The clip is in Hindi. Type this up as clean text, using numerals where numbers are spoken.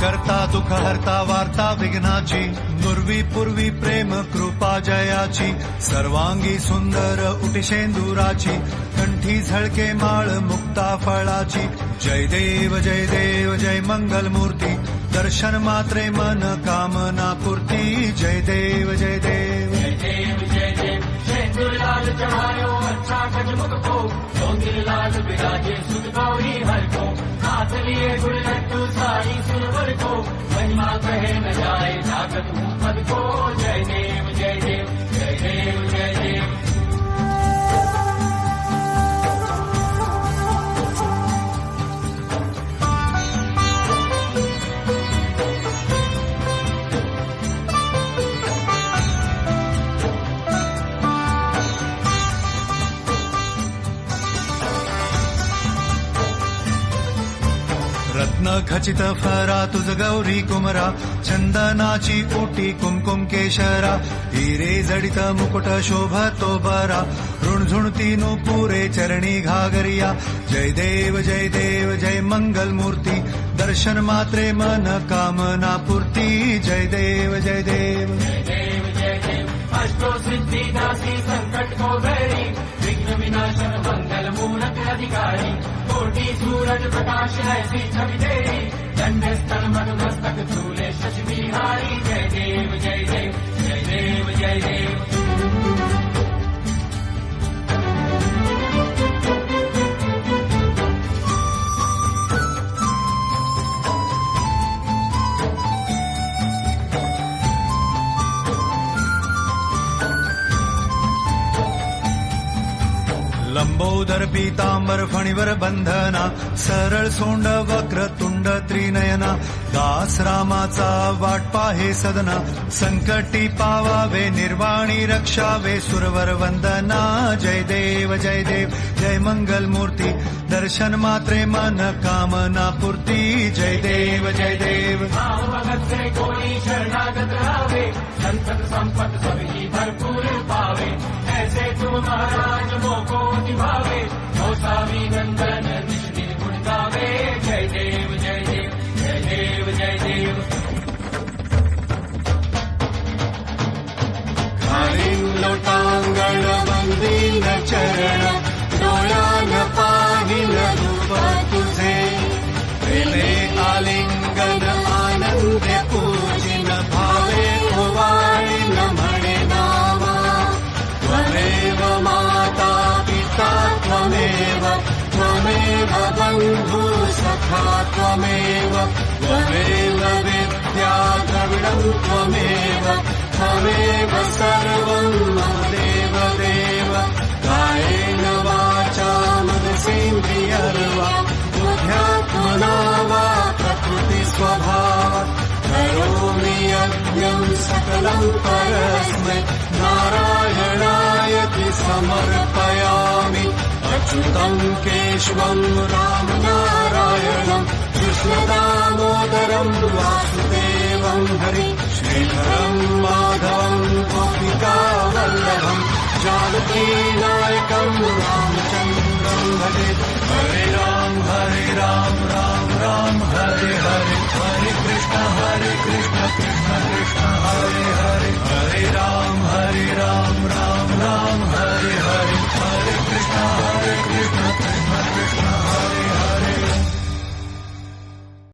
करता दुःख हरता वार्ता विघ्नाची, नुर्वी पूर्वी प्रेम कृपा जयाची, सर्वांगी सुंदर उटिशेंदुराची, कंठी झळके माळ मुक्ता फळाची. जय देव जय देव जय मंगल मूर्ती, दर्शन मात्रे मन कामना पूर्ती. जय देव जय देव जय देव जय देव शेंदूर लाल चढ़ायो अच्छा खजमुख को, चौंदिल लाल बिराजे सुत गौरी हर को, हाथ लिए गुड़ लड्डू सारी सुरवर को, महिमा कहे न जाए जागत हूँ पद को. जय देव जय देव जय देव जय देव. रत्न खचित फरा तुझ गौरी कुमरा, चंदनाची ओटी कुमकुम केशरा, हिरे जडित मुकुट शोभतो बरा, ऋणझुणती नुपुरे चरणी घागरिया. जय देव जय मंगल मूर्ती, दर्शन मात्रे मन कामना पूर्ती. जय देव जय देव जय देव जय देव अष्टो सिद्धि दासी संकट को बैरी, विघ्न विनाशन मंगल मूलक अधिकारी, कोटि सूरज प्रकाश ऐसी छवि तेरी, दंड स्थल मद मस्तक झूले शशि बिहारी. जय देव जय देव जय देव जय देव. लंबोदर पीतांबर फणीवर बंधना, सरळ सोंड वक्र तुंड त्रिनयना, दास रामाचा वाट पाहे सदना, संकटी पावावे निर्वाणी रक्षावे सुरवर वंदना. जय देव जय मंगल मूर्ती, दर्शन मात्रे मन कामना पूर्ती. जय देव जय देव. भाव भगत से कोई शरणागत रावे, संतत संपत सभी भरपूर पावे, ऐसे तुम महाराज मोको निभावे, गोसावी नंदन निश्चित गुण गावे. जय देव जय देव जय देव जय देव. खालीं लोटांगण वंदीन चरण, डोळ्यान पाहिल रूप तुझे, प्रेमे आलिंगन आनंद पूजिन, भावे ओवाळीन म्हणे नामा. त्वमेव माता पिता त्वमेव, त्वमेव बंधु सखा त्वमेव, त्वमेव विद्या द्रविणं त्वमेव, त्वमेव सर्वं मम देव देव. कायेन वाचा मनसेन्द्रियर्वा, बुद्ध्यात्मना वा प्रकृति स्वभावात्, करोमि यज्ञं सकलं परस्मै, नारायणायति समर्पयामि. अच्युतं केशवं राम नारायणं, कृष्णदामोदरं वासुदेवं हरि, श्रीधरं माधवं गोपिका वल्लभं, जानकी नायकं रामचन्द्रं भजे. हरे राम राम राम हरे हरे, हरे कृष्ण कृष्ण